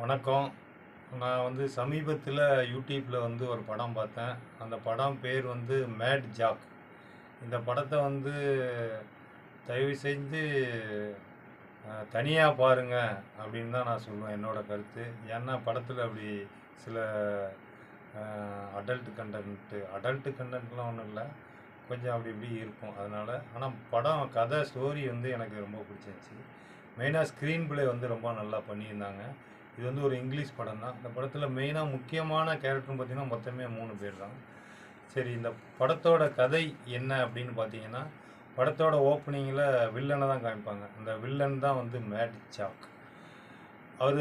வணக்கம். நான் சமீபத்தில யூடியூப்ல ஒரு படம் பார்த்தேன். அந்த படம் பேர் மேட் ஜாக். இந்த படத்த தயவு செஞ்சு தனியா பாருங்க அப்படின்னு தான் நான் சொல்லுவேன் என்னோட கருத்து. ஏன்னா படத்தில அப்படி சில அ அடல்ட் கன்டென்ட்லாம் ஒண்ணும் இல்ல. கொஞ்சம் அப்படி இப்படி இருக்கும். அதனால ஆனா படம் கதை ஸ்டோரி எனக்கு ரொம்ப பிடிச்சிருந்துச்சு. மெயினா ஸ்க்ரீன் பிளே ரொம்ப நல்லா பண்ணியிருந்தாங்க. இது ஒரு இங்கிலீஷ் படம் தான். இந்த படத்தில் மெயினாக முக்கியமான கேரக்டர்னு பார்த்தீங்கன்னா மொத்தமே 3 பேர் தான். சரி, இந்த படத்தோட கதை என்ன அப்படின்னு பார்த்தீங்கன்னா, படத்தோட ஓப்பனிங்கில் வில்லனை தான் காமிப்பாங்க. அந்த வில்லன் தான் மேட் ஜாக். அவர்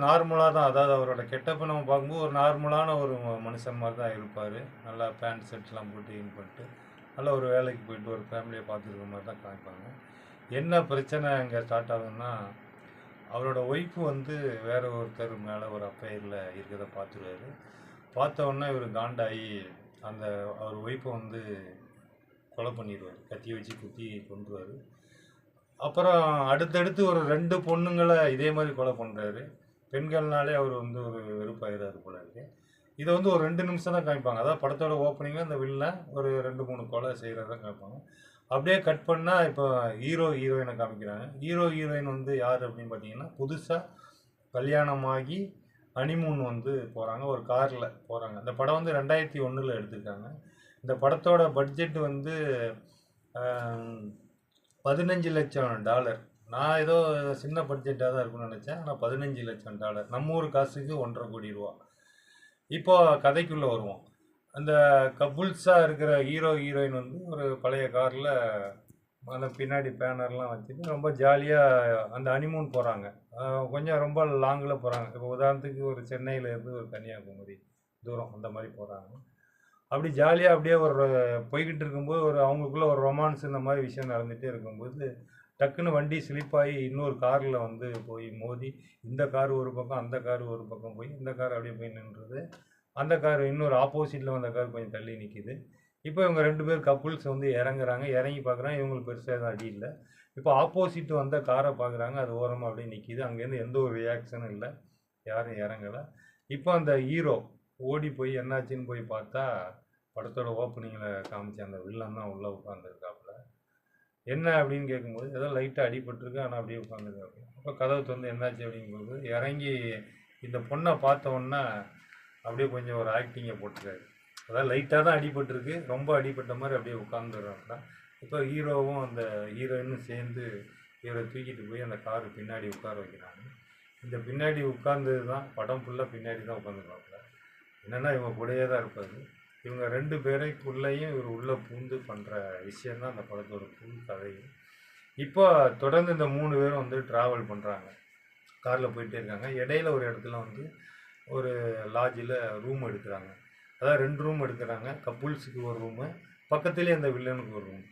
நார்மலாக தான், அதாவது அவரோட கெட்டப்பை நம்ம பார்க்கும்போது ஒரு நார்மலான ஒரு மனுஷன் மாதிரி தான் இருப்பார். நல்லா பேண்ட் ஷர்ட்லாம் போட்டு இன் பண்ணிட்டு நல்லா ஒரு வேலைக்கு போயிட்டு ஒரு ஃபேமிலியை பார்த்துருக்க மாதிரி தான் காமிப்பாங்க. என்ன பிரச்சனை இங்கே ஸ்டார்ட் ஆகுதுன்னா, அவரோட ஒய்ஃபு வேற ஒருத்தர் மேலே ஒரு அஃபையரில் இருக்கிறத பார்த்துருவாரு. பார்த்த உடனே இவர் காண்டாகி அந்த அவர் ஒய்ஃபை கொலை பண்ணிடுவார். கத்தியை வச்சு குத்தி கொன்றுவார். அப்புறம் அடுத்தடுத்து ஒரு 2 பொண்ணுங்களை இதே மாதிரி கொலை பண்ணுறாரு. பெண்கள்னாலே அவர் ஒரு வெறுப்பாயிறாரு போல இருக்கு. இதை ஒரு 2 நிமிஷம் தான் காமிப்பாங்க. அதாவது படத்தோட ஓப்பனிங்கில் அந்த வில்லன் ஒரு 2 3 கொலை செய்கிறத காமிப்பாங்க. அப்படியே கட் பண்ணால் இப்போ ஹீரோ ஹீரோயினை காமிக்கிறாங்க. ஹீரோ ஹீரோயின் யார் அப்படின்னு பார்த்தீங்கன்னா, புதுசாக கல்யாணமாகி ஹனிமூன் போகிறாங்க. ஒரு காரில் போகிறாங்க. இந்த படம் 2001 எடுத்திருக்காங்க. இந்த படத்தோட பட்ஜெட் $15,00,000. நான் ஏதோ சின்ன பட்ஜெட்டாக தான் இருக்கும்னு நினச்சேன். ஆனால் $15,00,000 நம்ம ஊர் காசுக்கு 1,50,00,000 ரூபா. இப்போ கதைக்குள்ளே வருவோம். அந்த கப்புள்ஸாக இருக்கிற ஹீரோ ஹீரோயின் ஒரு பழைய காரில் அந்த பின்னாடி பேனர்லாம் வச்சுட்டு ரொம்ப ஜாலியாக அந்த ஹனிமூன் போகிறாங்க. கொஞ்சம் ரொம்ப லாங்கில் போகிறாங்க. இப்போ உதாரணத்துக்கு ஒரு சென்னையிலேருந்து ஒரு கன்னியாகுமரி தூரம் அந்த மாதிரி போகிறாங்க. அப்படி ஜாலியாக அப்படியே ஒரு போய்கிட்டு இருக்கும்போது அவங்களுக்குள்ள ஒரு ரொமான்ஸ் இந்த மாதிரி விஷயம் நடந்துகிட்டே இருக்கும்போது டக்குன்னு வண்டி ஸ்லிப்பாகி இன்னொரு காரில் போய் மோதி, இந்த கார் ஒரு பக்கம், அந்த கார் ஒரு பக்கம் போய், இந்த கார் அப்படியே போய் நின்றுது. அந்த கார் இன்னொரு ஆப்போசிட்டில் வந்த கார் கொஞ்சம் தள்ளி நிற்கிது. இப்போ இவங்க 2 பேர் கப்புள்ஸ் இறங்குறாங்க. இறங்கி பார்க்குறாங்க, இவங்களுக்கு பெருசாக எதுவும் அடி இல்லை. இப்போ ஆப்போசிட் வந்த காரை பார்க்குறாங்க, அது ஓரமாக அப்படியே நிற்கிது. அங்கேருந்து எந்த ஒரு ரியாக்ஷனும் இல்லை, யாரும் இறங்கலை. இப்போ அந்த ஹீரோ ஓடி போய் என்னாச்சுன்னு போய் பார்த்தா, படத்தோட ஓப்பனிங்கில் காமிச்ச அந்த வில்லன் தான் உள்ளே உட்காந்துருக்காப்புல. என்ன அப்படின்னு கேட்கும்போது, ஏதோ லைட்டாக அடிபட்டிருக்கு, ஆனால் அப்படியே உட்காந்துருக்காப்புல. அப்போ கதவு என்னாச்சு அப்படிங்கும்போது இறங்கி இந்த பொண்ணை பார்த்த உடனே அப்படியே கொஞ்சம் ஒரு ஆக்டிங்கை போட்டுருக்காரு. அதாவது லைட்டாக தான் அடிபட்டிருக்கு, ரொம்ப அடிபட்ட மாதிரி அப்படியே உட்காந்துடுறாப்புல. இப்போ ஹீரோவும் அந்த ஹீரோயினும் சேர்ந்து இவரை தூக்கிட்டு போய் அந்த காரு பின்னாடி உட்கார வைக்கிறாங்க. இந்த பின்னாடி உட்கார்ந்தது தான் படம் ஃபுல்லாக பின்னாடி தான் உட்காந்துருக்காப்புல. என்னென்னா இவங்க கூடயே தான் இருப்பார். இவங்க 2 பேரைக்குள்ளேயும் இவர் உள்ளே பூந்து பண்ணுற விஷயந்தான் அந்த படத்தோட ஃபுல் கதை. இப்போ தொடர்ந்து இந்த 3 பேரும் ட்ராவல் பண்ணுறாங்க. காரில் போயிட்டே இருக்காங்க. இடையில ஒரு இடத்துல ஒரு லாட்ஜில் ரூம் எடுக்கிறாங்க. அதாவது 2 ரூம் எடுக்கிறாங்க. கப்புள்ஸுக்கு ஒரு ரூமு, பக்கத்துலேயே அந்த வில்லனுக்கு ஒரு ரூம்.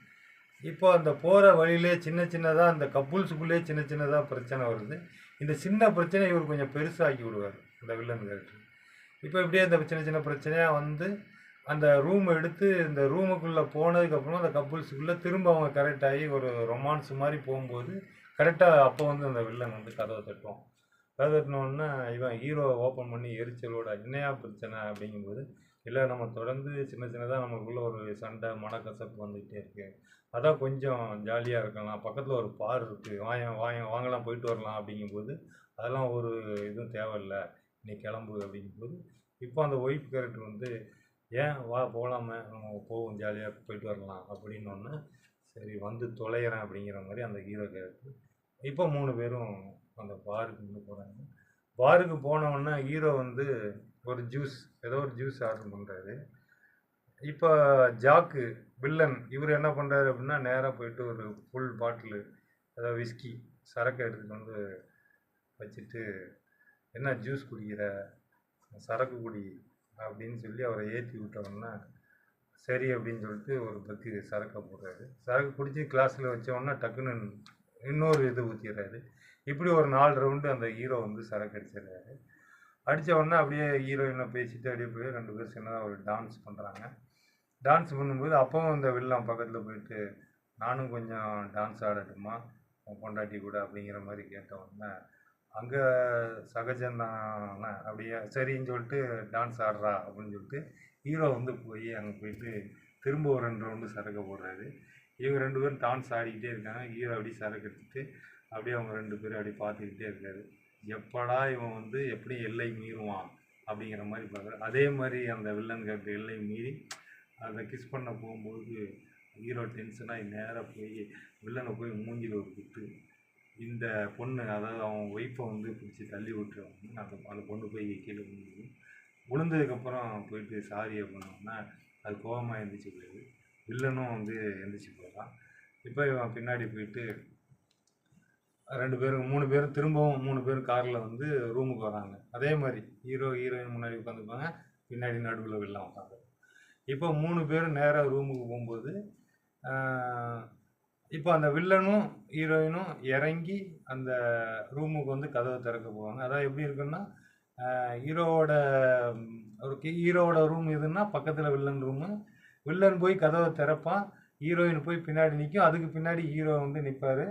இப்போ அந்த போகிற வழியிலே சின்ன சின்னதாக அந்த கப்புள்ஸுக்குள்ளேயே சின்ன சின்னதாக பிரச்சனை வருது. இந்த சின்ன பிரச்சனை இவர் கொஞ்சம் பெருசாக்கி விடுவார், இந்த வில்லன் கேரக்டர். இப்போ இப்படியே அந்த சின்ன சின்ன பிரச்சனையாக அந்த ரூம் எடுத்து இந்த ரூமுக்குள்ளே போனதுக்கப்புறம் அந்த கப்புள்ஸுக்குள்ளே திரும்ப அவங்க கரெக்ட் ஆகி ஒரு ரொமான்ஸ் மாதிரி போகும்போது கரெக்டாக அப்போ அந்த வில்லன் கதவை தட்டுவான். கதவை தட்டினோடனே இவன் ஹீரோ ஓப்பன் பண்ணி எரிச்சலோட என்னையா பிரச்சனை அப்படிங்கும்போது, இல்லை நம்ம தொடர்ந்து சின்ன சின்னதாக நம்மளுக்குள்ள ஒரு சண்டை மனக்கசப்பு வந்துக்கிட்டே இருக்கு, அதான் கொஞ்சம் ஜாலியாக இருக்கலாம், பக்கத்தில் ஒரு பார் இருக்குது, வாங்கலாம் போயிட்டு வரலாம் அப்படிங்கும்போது, அதெல்லாம் ஒரு இதுவும் தேவையில்லை, நீ கிளம்பு அப்படிங்கும்போது, இப்போ அந்த ஒய்ஃப் கேரக்டர் ஏன் வா போகலாமே, நம்ம போவோம் ஜாலியாக போயிட்டு வரலாம் அப்படின்னோடனே, சரி தொலைகிறேன் அப்படிங்கிற மாதிரி அந்த ஹீரோ கேரக்டர். இப்போ 3 பேரும் அந்த பாருக்கு போகிறாங்க. பாருக்கு போனவுடனே ஹீரோ ஒரு ஜூஸ், ஏதோ ஒரு ஜூஸ் ஆர்டர் பண்ணுறாரு. இப்போ ஜாக்கு வில்லன் இவர் என்ன பண்ணுறாரு அப்படின்னா, நேராக போயிட்டு ஒரு ஃபுல் பாட்டிலு அதாவது விஸ்கி சரக்கு எடுத்துகிட்டு வச்சுட்டு, என்ன ஜூஸ் குடிக்கிற, சரக்கு குடி அப்படின்னு சொல்லி அவரை ஏற்றி விட்டோம்னா, சரி அப்படின்னு சொல்லிட்டு ஒரு பக்கு சரக்கை போடுறாரு. சரக்கு குடித்து கிளாஸில் வச்சோன்னா டக்குன்னு இன்னொரு இது ஊற்றிடுறாரு. இப்படி ஒரு 4 ரவுண்டு அந்த ஹீரோ சரக்கு அடிச்சிடுறாரு. அடித்த உடனே அப்படியே ஹீரோயினை பேசிட்டு அப்படியே போய் 2 பேர் சின்னதாக ஒரு டான்ஸ் பண்ணுறாங்க. டான்ஸ் பண்ணும்போது அப்பவும் அந்த வில்லன் பக்கத்தில் போயிட்டு, நானும் கொஞ்சம் டான்ஸ் ஆடட்டுமா உன் பொண்டாட்டி கூட அப்படிங்கிற மாதிரி கேட்ட உடனே அங்கே சகஜம்தான் அப்படியே சரின்னு சொல்லிட்டு டான்ஸ் ஆடுறா அப்படின்னு சொல்லிட்டு ஹீரோ வந்து போய் அங்கே போயிட்டு திரும்ப ஒரு 2 ரவுண்டு சரக்கு போடுறாரு. இவங்க 2 பேரும் டான்ஸ் ஆடிக்கிட்டே இருக்காங்க. ஹீரோ அப்படியே சரக்கு எடுத்துட்டு அப்படியே அவங்க 2 பேரும் அப்படியே பார்த்துக்கிட்டே இருக்காரு. எப்படா இவன் வந்து எப்படி எல்லை மீறுவான் அப்படிங்கிற மாதிரி பார்க்குறாரு. அதே மாதிரி அந்த வில்லன் கேரக்டர் எல்லை மீறி அதை கிஸ் பண்ண போகும்போது ஹீரோ டென்ஷனாகி நேராக போய் வில்லனை போய் மூஞ்சில் ஒரு குத்து. இந்த பொண்ணு அதாவது அவன் ஒய்ஃபை வந்து பிடிச்சி தள்ளி விட்டுருவாங்க. அந்த பொண்ணு போய் கீழே விழுந்துது. விழுந்ததுக்கப்புறம் போயிட்டு சாரி அப்படின்னோம்னா அது கோபமாக எழுந்திரிச்சு போயிடுது. வில்லனும் வந்து எழுந்திரிச்சு போயிடலாம். இப்போ இவன் பின்னாடி போயிட்டு 2 பேரும் 3 பேரும் திரும்பவும் 3 பேரும் காரில் வந்து ரூமுக்கு வராங்க. அதே மாதிரி ஹீரோ ஹீரோயின் முன்னாடி உட்காந்துப்பாங்க, பின்னாடி நடுவில் வில்லன் உட்காந்து. இப்போ 3 பேரும் நேராக ரூமுக்கு போகும்போது இப்போ அந்த வில்லனும் ஹீரோயினும் இறங்கி அந்த ரூமுக்கு வந்து கதவை திறக்க போவாங்க. அதான் எப்படி இருக்குன்னா ஹீரோவோட ரூம் எதுன்னா பக்கத்தில் வில்லன் ரூமு. வில்லன் போய் கதவை திறப்பான், ஹீரோயின் போய் பின்னாடி நிற்கும். அதுக்கு பின்னாடி ஹீரோ வந்து நிற்பார்.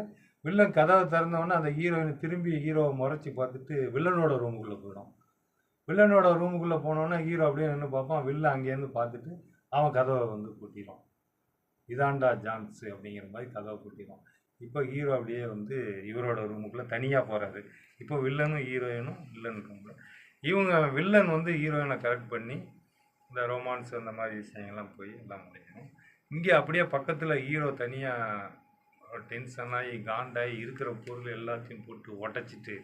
வில்லன் கதவை திறந்தவொடனே அந்த ஹீரோயின் திரும்பி ஹீரோவை முறைச்சி பார்த்துட்டு வில்லனோட ரூமுக்குள்ளே போயிடும். வில்லனோட ரூமுக்குள்ளே போனோன்னே ஹீரோ அப்படியே நின்று பார்ப்பான். வில்லன் அங்கேருந்து பார்த்துட்டு அவன் கதவை வந்து பூட்டிடுவான். இதாண்டா ஜான்ஸு அப்படிங்கிற மாதிரி கதவை பூட்டிடுவான். இப்போ ஹீரோ அப்படியே வந்து இவரோட ரூமுக்குள்ளே தனியாக போகிறாரு. இப்போ வில்லனும் ஹீரோயினும் வில்லன் ரூமில் இவங்க வில்லன் வந்து ஹீரோயினை கரெக்ட் பண்ணி இந்த ரொமான்ஸ் அந்த மாதிரி விஷயங்கள்லாம் போய் எல்லாம் முடிக்கணும். இங்கே அப்படியே பக்கத்தில் ஹீரோ தனியாக டென்ஷனாகி காண்டாகி இருக்கிற பொருள் எல்லாத்தையும் போட்டு உடச்சிட்டு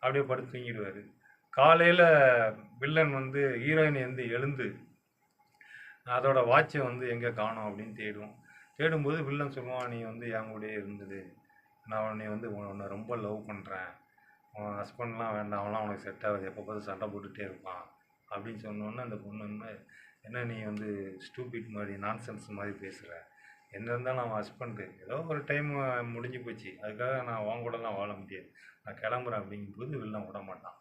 அப்படியே படுத்து தூங்கிடுவார். காலையில் வில்லன் வந்து ஹீரோயினை வந்து எழுந்து அதோட வாட்சை வந்து எங்கே காணோம் அப்படின்னு தேடும்போது வில்லன் சொல்லுவான், நீ வந்து என் கூடயே இருந்தது, நான் உன்னை வந்து உன்னை ரொம்ப லவ் பண்ணுறேன், உன் ஹஸ்பண்ட்லாம் வேண்டாம், அவன்லாம் உனக்கு செட் ஆகுது, எப்போ பார்த்து சண்டை போட்டுகிட்டே இருப்பான் அப்படின்னு சொன்னோன்னே அந்த பொண்ணு என்ன நீ வந்து ஸ்டூபிட் மாதிரி நான்சென்ஸ் மாதிரி பேசுகிற, என்ன இருந்தாலும் அவன் ஹஸ்பண்டு ஏதோ ஒரு டைம் முடிஞ்சு போச்சு, அதுக்காக நான் உன் கூடலாம் வாழ முடியாது, நான் கிளம்புறேன் அப்படிங்கும்போது வில்லன் விட மாட்டான்.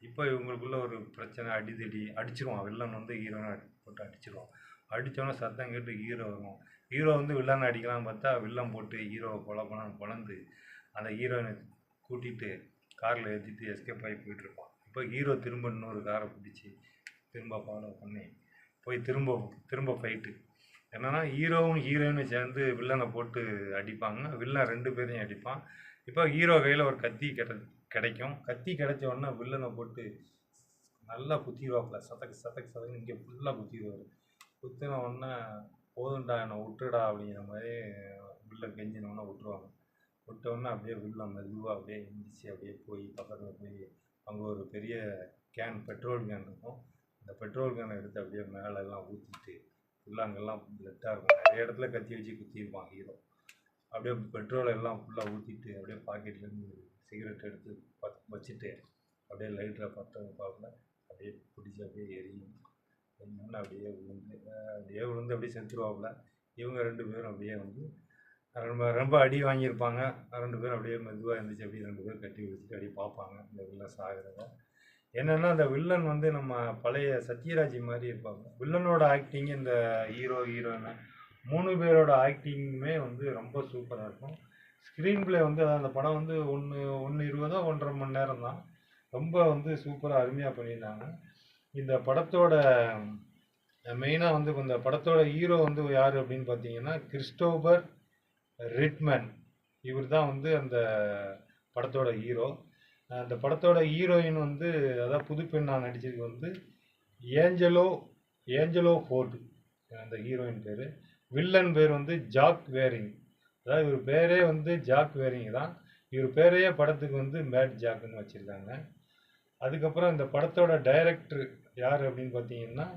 இப்போ இவங்களுக்குள்ள ஒரு பிரச்சனை, அடிதடி அடிச்சிருவான். வில்லன் வந்து ஹீரோனை போட்டு அடிச்சிருவான். அடித்தோன்னே சத்தம் கேட்டு ஹீரோ வரும். ஹீரோ வந்து வில்லனை அடிக்கலாம்னு பார்த்தா வில்லன் போட்டு ஹீரோவை பொழந்து அந்த ஹீரோயினை கூட்டிகிட்டு காரில் ஏற்றிட்டு எஸ்கேப் ஆகி போயிட்டுருப்பான். இப்போ ஹீரோ திரும்ப இன்னொரு காரை பிடிச்சி திரும்ப ஃபாலோ பண்ணி போய் திரும்ப ஃபைட்டு. என்னென்னா ஹீரோவும் ஹீரோயினும் சேர்ந்து வில்லனை போட்டு அடிப்பாங்க. வில்லன் 2 பேரையும் அடிப்பான். இப்போ ஹீரோ கையில் ஒரு கத்தி கிடைக்கும். கத்தி கிடைச்ச உடனே வில்லனை போட்டு நல்லா குத்திடுவாப்புல. சதக்கு இங்கே ஃபுல்லாக குத்திடுவார். குத்தின உடனே போதுண்டா என்னை விட்டுடா அப்படிங்கிற மாதிரி வில்லன் கெஞ்சினோடனே விட்டுருவாங்க. விட்டோடனே அப்படியே வில்லன் மெதுவாக அப்படியே எழுந்திரிச்சு அப்படியே போய் பக்கத்தில் போய் அங்கே ஒரு பெரிய பெட்ரோல் கேன் இருக்கும். அந்த பெட்ரோல் கேனை எடுத்து அப்படியே மேலெல்லாம் ஊற்றிட்டு ஃபுல்லாக அங்கெல்லாம் பிளட்டாக இருக்கும். நிறைய இடத்துல கத்தி வச்சு குத்திருப்பான் ஹீரோ. அப்படியே பெட்ரோல் எல்லாம் ஃபுல்லாக ஊற்றிட்டு அப்படியே பாக்கெட்லேருந்து சிகரெட் எடுத்து வச்சுட்டு அப்படியே லைட்டரில் பற்ற வைப்பாப்புல. அப்படியே பிடிச்சி அப்படியே எரியும். அப்படியே விழுந்து அப்படியே செத்துருவாப்புல. இவங்க 2 பேரும் அப்படியே வந்து ரொம்ப அடி வாங்கியிருப்பாங்க. 2 பேரும் அப்படியே மெதுவாக இருந்துச்சு. அப்படியே 2 பேரும் கட்டி வச்சுட்டு அப்படியே பார்ப்பாங்க இந்த வில்லன் சாகிறத. என்னென்னா அந்த வில்லன் வந்து நம்ம பழைய சத்யராஜ் மாதிரி இருப்பாங்க. வில்லனோட ஆக்டிங், இந்த ஹீரோயின் 3 பேரோட ஆக்டிங்குமே வந்து ரொம்ப சூப்பராக இருக்கும். ஸ்க்ரீன் பிளே வந்து அந்த படம் வந்து 1:20 1.5 மணி நேரம் தான். ரொம்ப வந்து சூப்பராக அருமையாக பண்ணியிருந்தாங்க. இந்த படத்தோட மெயினாக வந்து இந்த படத்தோட ஹீரோ வந்து யார் அப்படின்னு பார்த்தீங்கன்னா கிறிஸ்டோபர் ரிட்மன். இவர் தான் வந்து அந்த படத்தோட ஹீரோ. அந்த படத்தோட ஹீரோயின் வந்து அதாவது புதுப்பெண்ணாக நடிச்சது வந்து ஏஞ்சலோ ஃபோர்டு அந்த ஹீரோயின் பேர். வில்லன் பேர் வந்து ஜாக் வேரிங். அதாவது இவர் பேரே வந்து ஜாக் வேரிங் தான். இவர் பேரையே படத்துக்கு வந்து மேட் ஜாக்குன்னு வச்சுருக்காங்க. அதுக்கப்புறம் இந்த படத்தோட டைரக்டர் யார் அப்படின்னு பார்த்தீங்கன்னா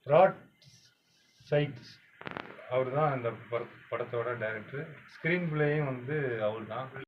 பிராட் சைட்ஸ். அவர் தான் இந்த படத்தோட டைரக்டர். ஸ்க்ரீன் பிளேயும் வந்து அவர் தான்.